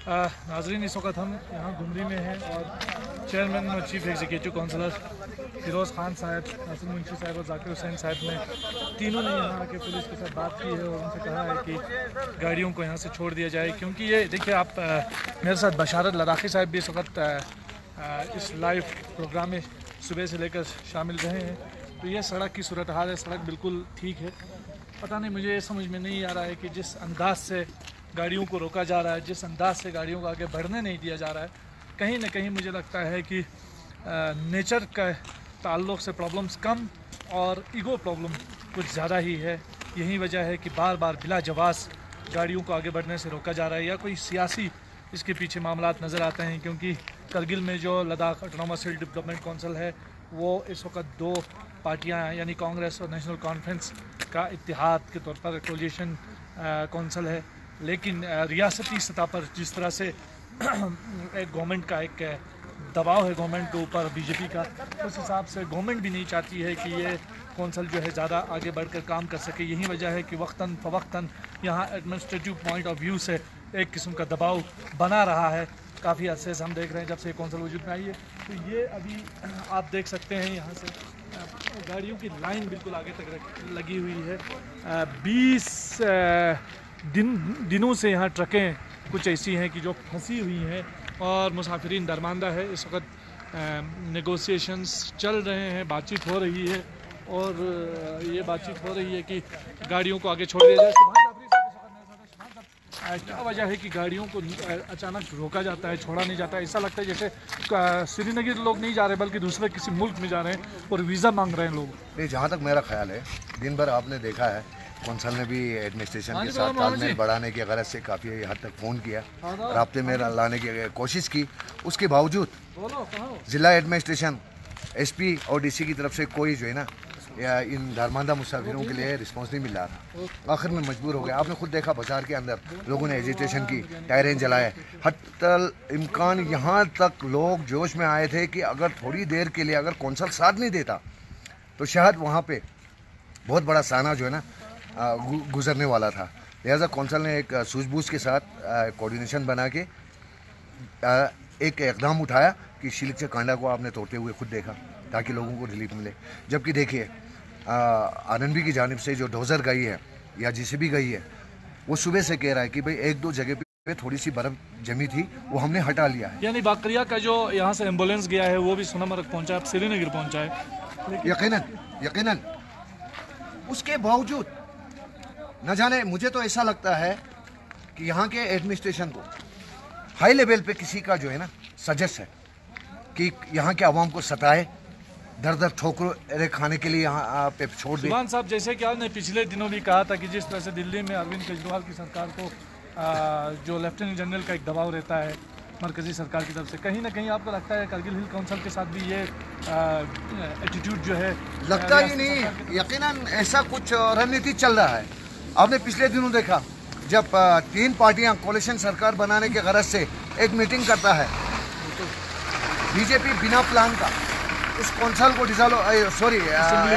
नाजरीन, इस वक्त हम यहाँ घुमरी में हैं और चेयरमैन और chief executive counsellor Firoz Khan साहब, नासिर मुंशी साहब और जाकिर हुसैन साहब ने तीनों ने यहाँ आके पुलिस के साथ बात की है और उनसे कहा है कि गाड़ियों को यहाँ से छोड़ दिया जाए। क्योंकि ये देखिए, आप मेरे साथ बशारत लद्दाखी साहब भी इस वक्त इस लाइव प्रोग्राम में सुबह से लेकर शामिल रहे हैं। तो ये सड़क की सूरत हाल है, सड़क बिल्कुल ठीक है। पता नहीं, मुझे समझ में नहीं आ रहा है कि जिस अंदाज से गाड़ियों को रोका जा रहा है, जिस अंदाज से गाड़ियों को आगे बढ़ने नहीं दिया जा रहा है, कहीं ना कहीं मुझे लगता है कि नेचर का ताल्लुक़ से प्रॉब्लम्स कम और ईगो प्रॉब्लम कुछ ज़्यादा ही है। यही वजह है कि बार बार बिला जवाज़ गाड़ियों को आगे बढ़ने से रोका जा रहा है, या कोई सियासी इसके पीछे मामलात नज़र आते हैं। क्योंकि करगिल में जो लद्दाख ऑटोनॉमस हिल डेवलपमेंट काउंसिल है, वो इस वक्त दो पार्टियां यानी कांग्रेस और नेशनल कॉन्फ्रेंस का इत्तेहाद के तौर पर कोलिशन काउंसिल है। लेकिन रियासती सतह पर जिस तरह से एक गवर्नमेंट का एक दबाव है गवर्नमेंट के ऊपर बीजेपी का, उस हिसाब से गवर्नमेंट भी नहीं चाहती है कि ये कौंसल जो है ज़्यादा आगे बढ़कर काम कर सके। यही वजह है कि वक्तन फ़वक्तन यहाँ एडमिनिस्ट्रेटिव पॉइंट ऑफ व्यू से एक किस्म का दबाव बना रहा है। काफ़ी अरसे से हम देख रहे हैं जब से कौंसल वजूद में आई है। तो ये अभी आप देख सकते हैं यहाँ से गाड़ियों की लाइन बिल्कुल आगे तक लगी हुई है। 20 दिनों से यहाँ ट्रकें कुछ ऐसी हैं कि जो फंसी हुई हैं और मुसाफिरीन दरमांदा है। इस वक्त नेगोशिएशंस चल रहे हैं, बातचीत हो रही है और ये बातचीत हो रही है कि गाड़ियों को आगे छोड़ दिया जाए। क्या वजह है कि गाड़ियों को अचानक रोका जाता है, छोड़ा नहीं जाता है? ऐसा लगता है जैसे श्रीनगर लोग नहीं जा रहे बल्कि दूसरे किसी मुल्क में जा रहे हैं और वीज़ा मांग रहे हैं लोग। नहीं, जहाँ तक मेरा ख्याल है, दिन भर आपने देखा है कौंसल ने भी एडमिनिस्ट्रेशन के साथ तालमेल बढ़ाने की गरज से काफ़ी हद तक फ़ोन किया, राब्ते में लाने की कोशिश की। उसके बावजूद ज़िला एडमिनिस्ट्रेशन, एसपी और डीसी की तरफ से कोई जो है ना या इन दरमांदा मुसाफिरों के लिए रिस्पांस नहीं मिल रहा था। आखिर में मजबूर हो गए। आपने खुद देखा बाजार के अंदर लोगों ने एजिटेशन की, टायरें जलाए। हत्तल इम्कान यहाँ तक लोग जोश में आए थे कि अगर थोड़ी देर के लिए अगर कौंसल साथ नहीं देता तो शायद वहाँ पे बहुत बड़ा साना जो है ना गुजरने वाला था। लिहाजा कौंसल ने एक सूझबूझ के साथ कोऑर्डिनेशन बना के एक इकदाम उठाया कि शिलिक से कांडा को आपने तोड़ते हुए खुद देखा ताकि लोगों को रिलीफ मिले। जबकि देखिए आरएनबी की जानिब से जो डोजर गई है या जेसीबी गई है, वो सुबह से कह रहा है कि भाई एक दो जगह पे थोड़ी सी बर्फ जमी थी, वो हमने हटा लिया है। यानी बाकरिया का जो यहाँ से एम्बुलेंस गया है वो भी सोनामर्ग पहुँचा, अब श्रीनगर पहुँचा है। यकीनन उसके बावजूद न जाने, मुझे तो ऐसा लगता है कि यहाँ के एडमिनिस्ट्रेशन को हाई लेवल पे किसी का जो है ना सजेस्ट है कि यहाँ के आवाम को सताए, दर दर ठोकरें खाने के लिए यहाँ पे छोड़ दे। सुभान साहब, जैसे कि आपने पिछले दिनों भी कहा था कि जिस तरह से दिल्ली में अरविंद केजरीवाल की सरकार को जो लेफ्टिनेंट जनरल का एक दबाव रहता है मरकजी सरकार की तरफ से, कहीं ना कहीं आपको लगता है करगिल हिल काउंसिल के साथ भी ये एटीट्यूड जो है? लगता ही नहीं, यकीनन ऐसा कुछ रणनीति चल रहा है। आपने पिछले दिनों देखा जब तीन पार्टियां कोalition सरकार बनाने के गरज से एक मीटिंग करता है, बीजेपी बिना प्लान का उस कौंसल को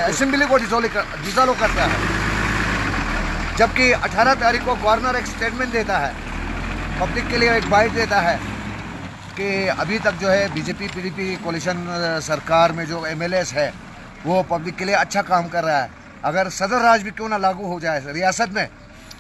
असेंबली को डिसॉल्व करता है। जबकि 18 तारीख को गवर्नर एक स्टेटमेंट देता है, पब्लिक के लिए एक बाइट देता है कि अभी तक जो है बीजेपी पीडीपी कोalition सरकार में जो एमएलएस है वो पब्लिक के लिए अच्छा काम कर रहा है। अगर सदर राज भी क्यों ना लागू हो जाए रियासत में,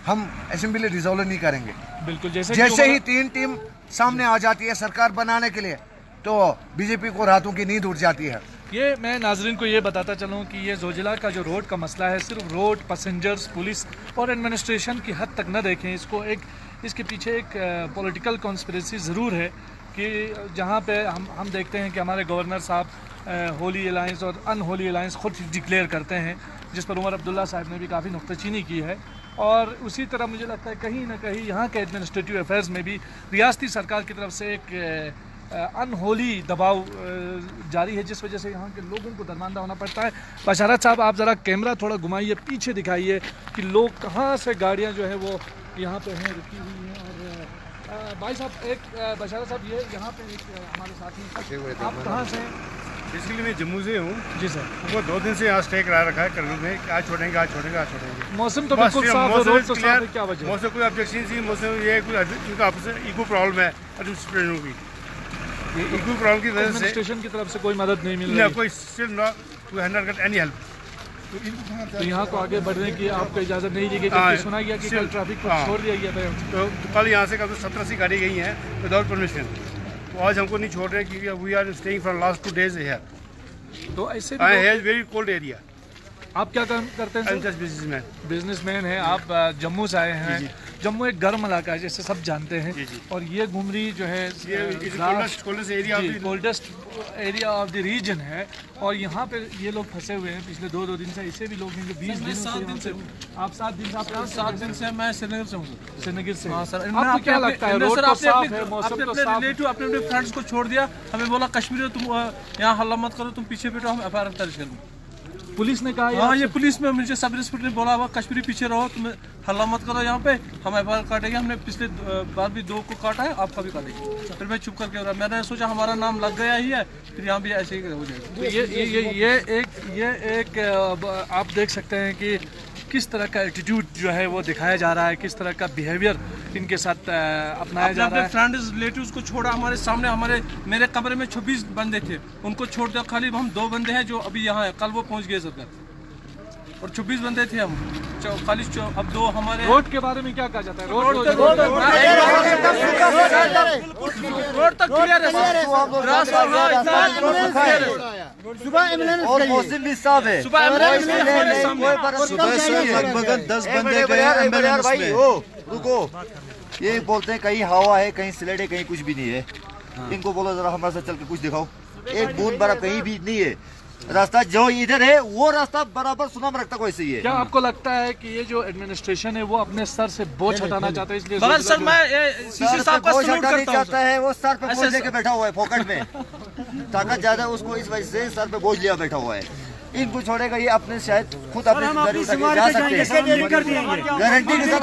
हम असेंबली डिसॉल्व नहीं करेंगे। बिल्कुल, जैसे ही तीन टीम सामने आ जाती है सरकार बनाने के लिए, तो बीजेपी को रातों की नींद उड़ जाती है। ये मैं नाजरीन को ये बताता चलूँ कि ये जोजिला का जो रोड का मसला है, सिर्फ रोड, पैसेंजर्स, पुलिस और एडमिनिस्ट्रेशन की हद तक न देखें इसको। इसके पीछे एक पॉलिटिकल कॉन्स्पिरेसी ज़रूर है कि जहाँ पे हम देखते हैं कि हमारे गवर्नर साहब होली अलायंस और अनहोली अलायंस खुद डिक्लेयर करते हैं, जिस पर उमर अब्दुल्ला साहब ने भी काफ़ी नुक्ताचीनी की है। और उसी तरह मुझे लगता है कहीं ना कहीं यहाँ के एडमिनिस्ट्रेटिव अफेयर्स में भी रियासती सरकार की तरफ से एक अनहोली दबाव जारी है, जिस वजह से यहाँ के लोगों को दरमांदा होना पड़ता है। बशारत साहब, आप ज़रा कैमरा थोड़ा घुमाइए, पीछे दिखाइए कि लोग कहाँ से गाड़ियाँ जो है वो यहाँ पे हैं, रुकी हुई हैं। और भाई साहब, एक बशारत साहब, ये यहाँ पे एक हमारे साथी, आप कहाँ से हैं? बेसिकली मैं जम्मू से हूँ जी सर। वो 2 दिन से यहाँ स्टे करा रखा है करगिल में, आज छोड़ेंगे आज छोड़ेंगे आज छोड़ेंगे। मौसम तो बिल्कुल साफ है, रोड तो साफ है, क्या वजह? मौसम कोई ऑब्जेक्शन नहीं, मौसम ये कुछ इनका आपस में ईगो प्रॉब्लम है एडमिनिस्ट्रेशन की, ईगो प्रॉब्लम की वजह से स्टेशन की तरफ से कोई मदद नहीं मिल रही, कोई still not we have not got any help. तो यहाँ को आगे बढ़ने की आपको इजाज़त नहीं दी गई, जबकि सुना गया कि कल ट्रैफिक को छोड़ दिया गया था। तो कल यहाँ से कल 17 गाड़ी गई हैं विदाउट परमिशन, तो आज हमको नहीं छोड़ रहे क्योंकि we are staying for last 2 days here. तो ऐसे वेरी कोल्ड एरिया। आप क्या काम करते हैं? बिजनेसमैन हैं आप, जम्मू से आए हैं। जम्मू एक गर्म इलाका है जैसे सब जानते हैं, और ये घुमरी जो है coldest area of the region है, और यहाँ पे ये लोग फंसे हुए हैं पिछले 2 दिन से। ऐसे भी लोग हैं जो 20 दिन से। आप 7 दिन से? आप 7 दिन से मैं श्रीनगर से हूँ। श्रीनगर से? हाँ सर। आपको क्या लगता है, रोड तो साफ है, मौसम तो साफ है, अपने फ्रेंड्स को छोड़ दिया, हमें बोला कश्मीर तुम यहाँ हल्ला मत करो, तुम पीछे बैठो, हम FIR दर्ज कर लेंगे। पुलिस ने कहा? हाँ, ये पुलिस में मुझे सब इंस्पेक्टर ने बोला हुआ कश्मीरी पीछे रहो, तुम हल्ला मत करो यहाँ पे, हम FIR काटेंगे। हमने पिछले बार भी 2 को काटा है, आपका भी काटेंगे। फिर मैं चुप करके रहा, मैंने सोचा हमारा नाम लग गया ही है, फिर यहाँ भी ऐसे ही हो जाएगा। तो ये एक आप देख सकते हैं कि किस तरह का एटीट्यूड जो है वो दिखाया जा रहा है, किस तरह का बिहेवियर इनके साथ अपनाया जा रहा है। फ्रेंड्स रिलेटिव्स को छोड़ा, हमारे सामने मेरे कमरे में 26 बंदे थे, उनको छोड़ दिया, खाली हम 2 बंदे हैं जो अभी यहाँ है, कल वो पहुँच गए सरकार, और 26 बंदे थे हम, खाली अब 2 हमारे। रोड के बारे में क्या कहा जाता है? रोड तो क्लियर है, सुबह एम्बुलेंस और मौसम भी साफ है, सुबह लगभग 10 बंदे गए एम्बुलेंस में। रुको, ये बोलते हैं कहीं हवा है, कहीं स्लेट है, कहीं कुछ भी नहीं है। इनको बोलो जरा हमारे साथ चल के कुछ दिखाओ, एक बूंद बर्फ कहीं भी नहीं है। रास्ता जो इधर है वो रास्ता बराबर सुनाम रखता कोई सही है। क्या आपको लगता है कि ये जो एडमिनिस्ट्रेशन है वो अपने सर से बोझ हटाना चाहता है, इसलिए मगर सर मैं सीसी साहब का सलूट करता हूं। चाहता है वो सर पे बोझ लेके बैठा हुआ है पॉकेट में, ताकत ज्यादा उसको, इस वजह से सर पे बोझ लिया बैठा हुआ है। इनको छोड़ेगा ये अपने शायद खुद अपनी जिम्मेदारी उठा के जा सकते हैं, गारंटी के साथ।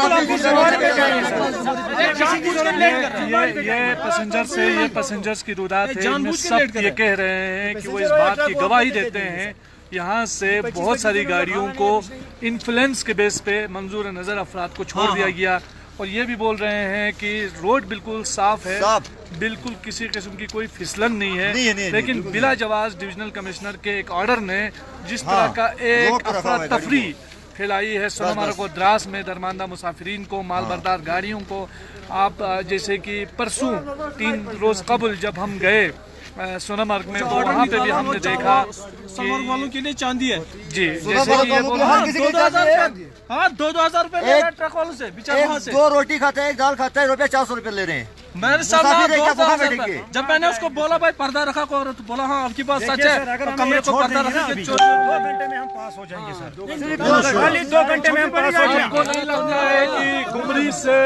ये पैसेंजर्स की रुदात है, सब ये कह रहे हैं कि वो इस बात की गवाही देते हैं यहाँ से बहुत सारी गाड़ियों को इन्फ्लुएंस के बेस पे मंजूर नज़र अफराद को छोड़ दिया गया, और ये भी बोल रहे हैं कि रोड बिल्कुल साफ है, बिल्कुल किसी किस्म की कोई फिसलन नहीं है। लेकिन बिला जवाज डिविजनल कमिश्नर के एक ऑर्डर ने जिस तरह का एक अफरा तफरी फैलाई है सोनामार्ग और द्रास में, दरमानदा मुसाफिरीन को, मालबरदार गाड़ियों को। आप जैसे कि परसों 3 रोज कबल जब हम गए सोनामार्ग में, तो वहाँ पे भी हमने देखा सोनामार्ग वालों के लिए चांदी है जी, जैसे कि ये बोला 2,000 रुपए ट्रक वालों से, 2 रोटी खाता है, 1 दाल खाता है, रुपया 400 रुपए ले रहे हैं। मेरे सामने जब मैंने उसको बोला भाई पर्दा रखा को, तो बोला हाँ आपकी बात सच है, तो कमरे को पर्दा रखा के 2 घंटे में हम पास हो जाएंगे सर, खाली 2 घंटे में हम पास हो जाएंगे। आपको नहीं लगता है कि घुमरी से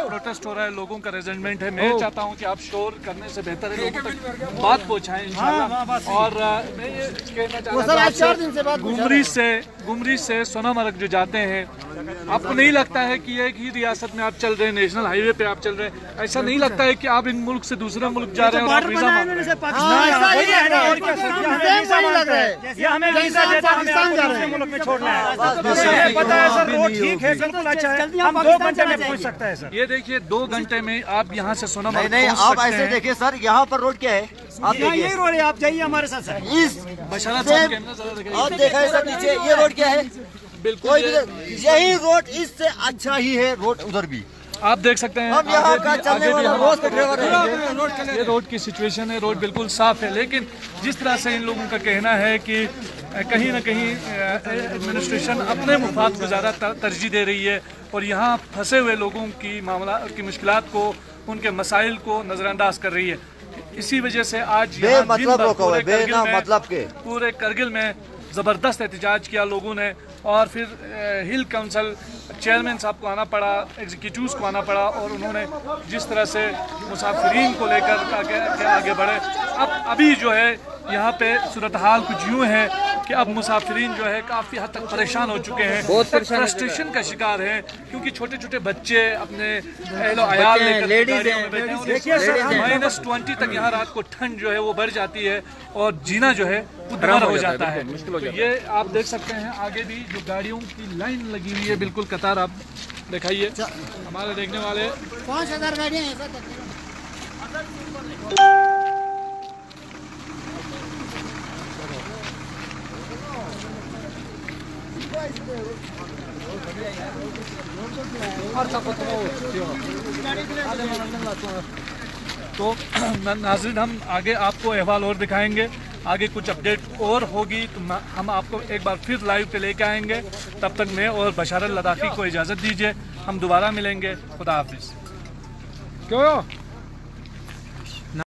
प्रोटेस्ट हो रहा है, लोगों का रेजेंटमेंट है? मैं चाहता हूं कि आप शोर करने से बेहतर है लोगों तक बात पहुंचाएं इंशाल्लाह। और मैं ये कहना चाहता हूं घुमरी से सोनामार्ग जो जाते हैं, आपको नहीं लगता है कि एक ही रियासत में आप चल रहे हैं, नेशनल हाईवे पे आप चल रहे हैं? ऐसा नहीं लगता है कि आप इन मुल्क से दूसरे मुल्क जा रहे हैं और आप वीजा मांग रहे हैं? ये देखिए 2 घंटे में आप यहाँ से सोनामार्ग नहीं, आप ऐसे देखिए सर, यहाँ पर रोड क्या है, आप देखिए यही रोड है, आप जाइए हमारे साथ सर। आप देखा है सर नीचे, ये रोड क्या है? बिल्कुल यही रोड, इससे अच्छा ही है रोड उधर भी, आप देख सकते हैं। हम यहाँ का चलने वाला रोज के ड्राइवर हैं। ये रोड की सिचुएशन है, रोड बिल्कुल साफ है, लेकिन जिस तरह से इन लोगों का कहना है कि कहीं ना कहीं एडमिनिस्ट्रेशन अपने मुफाद को ज़्यादा तरजीह दे रही है, और यहाँ फंसे हुए लोगों की मामला की मुश्किलात को, उनके मसाइल को नज़रअंदाज कर रही है। इसी वजह से आज मतलब पूरे करगिल में ज़बरदस्त एहतजाज किया लोगों ने। और फिर हिल काउंसिल चेयरमैन साहब को आना पड़ा, एग्जीक्यूटिव्स को आना पड़ा, और उन्होंने जिस तरह से मुसाफिरीन को लेकर आगे बढ़े। अब अभी जो है यहाँ पे सूरत हाल कुछ यूँ है कि अब मुसाफिरीन जो है काफ़ी हद तक परेशान हो चुके हैं, बहुत फ्रस्ट्रेशन का शिकार हैं, क्योंकि छोटे छोटे बच्चे अपने अहलो अयाल लेकर गाड़ियों में बैठे हैं। -20 तक यहाँ रात को ठंड जो है वो बढ़ जाती है और जीना जो है दुर्भर हो जाता है। तो ये आप देख सकते हैं आगे भी जो गाड़ियों की लाइन लगी हुई है, बिल्कुल कतार आप दिखाइए हमारे देखने वाले। 5000 गाड़ियाँ हैं सर। तो नाज़रीन, हम आगे आपको अहवाल और दिखाएंगे, आगे कुछ अपडेट और होगी तो हम आपको एक बार फिर लाइव पे लेके आएंगे। तब तक मैं और बशार लद्दाखी को इजाज़त दीजिए, हम दोबारा मिलेंगे। खुदा हाफिज़। क्यों